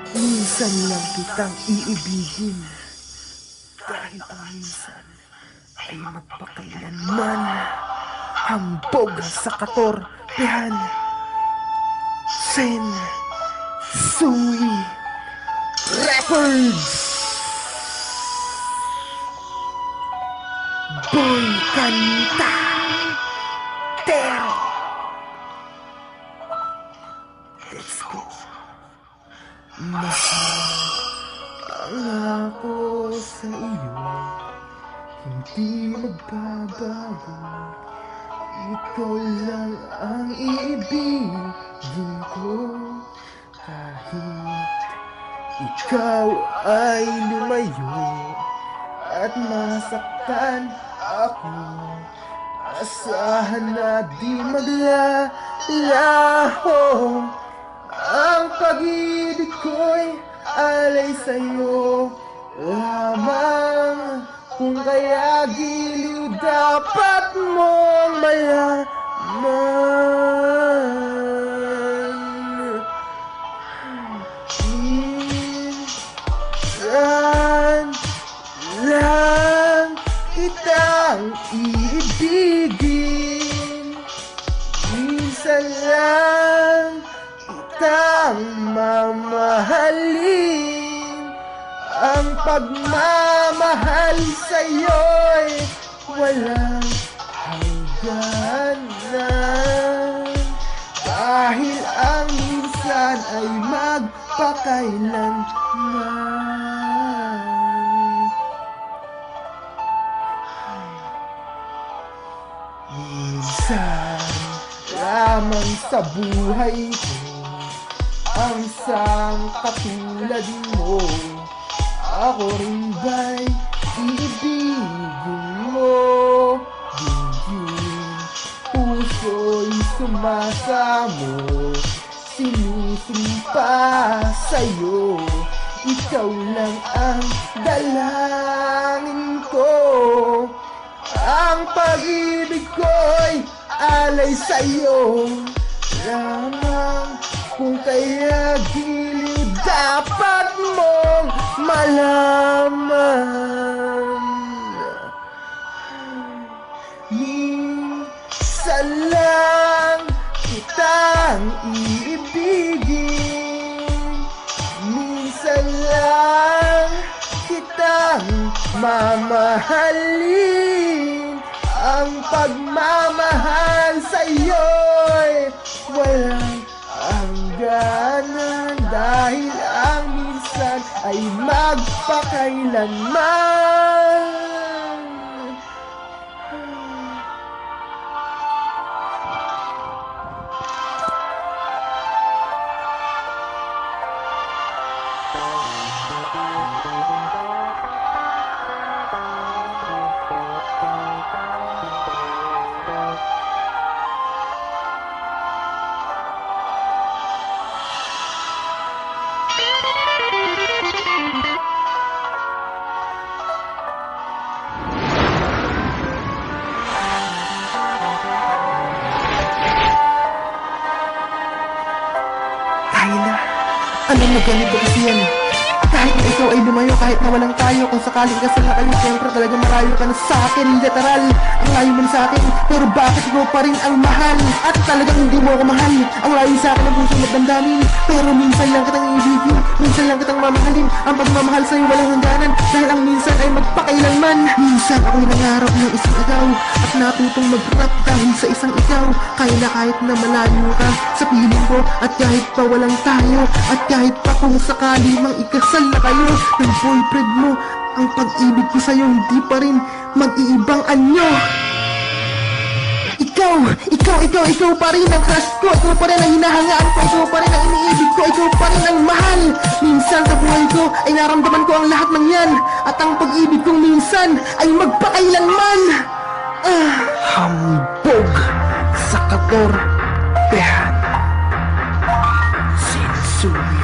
Minsan lang kitang iibigin, dahil ang minsan ay magpakailanman. Hambog sa katorpehan. Sen Sui Records. Boy Kanta Tero. Let's go. Mahal ang ako sa iyo, hindi magbabago. Ikaw lang ang iibigin ko, kahit ikaw ay lumayo at masaktan ako. Asahan na di maglalaho, ang pag-ibig ko'y alay sa'yo lamang. Kung kaya giliw dapat mong malaman. Minsan lang kitang iibigin, minsan lang kitang mamahalin. Ang pagmamahal sa'yo'y walang hangganan, dahil ang minsan ay magpakailanman. Minsan lamang sa buhay ko ang sangkatulad mo. Ako rin ba'y iibigin mo? Dinggin, puso'y sumasamo, sinusumpa sa'yo. Ikaw lang ang dalangin ko. Ang pag-ibig ko'y alay sa'yo lamang. Kung kaya giliw dapat mong malaman. Minsan lang kitang iibigin, minsan lang kitang mamahalin. Ang pagmamahal sa'yo'y walang hangganan, dahil ang minsan ay magpakailanman. Kayla, ano mo ganito kasi yan? Kahit na ikaw ay lumayo, kahit na walang tayo, kung sakaling kasal na kayo, siyempre talaga marayo ka na sa akin. Literal, ang layo mo sa akin, pero bakit ikaw pa rin ang mahal? At talagang hindi mo ako mahal. Ang layo sa akin ang puso magdamdamin, pero minsan lang kitang iibigin, minsan lang kitang mamahalin. Ang pagmamahal sa'yo walang hangganan, dahil ang minsan ay magpakailanman. Minsan ako'y nangarap ng isang ikaw, at natutong mag-rap dahil sa isang ikaw. Kayla, kahit na malayo ka sa piling ko, at kahit pa walang tayo, at kahit pa kung sakali mang ikasal na kayo ng boyfriend mo, ang pag-ibig ko sa'yo hindi pa rin mag-iibang anyo. Ikaw pa rin ang crush ko, ikaw pa rin ang hinahangaan ko, ikaw pa rin ang iniibig ko, ikaw pa rin ang mahal. Minsan sa buhay ko ay naramdaman ko ang lahat ng yan, at ang pag-ibig kong minsan ay magpakailanman. Hambog sa katorpehan. Sensui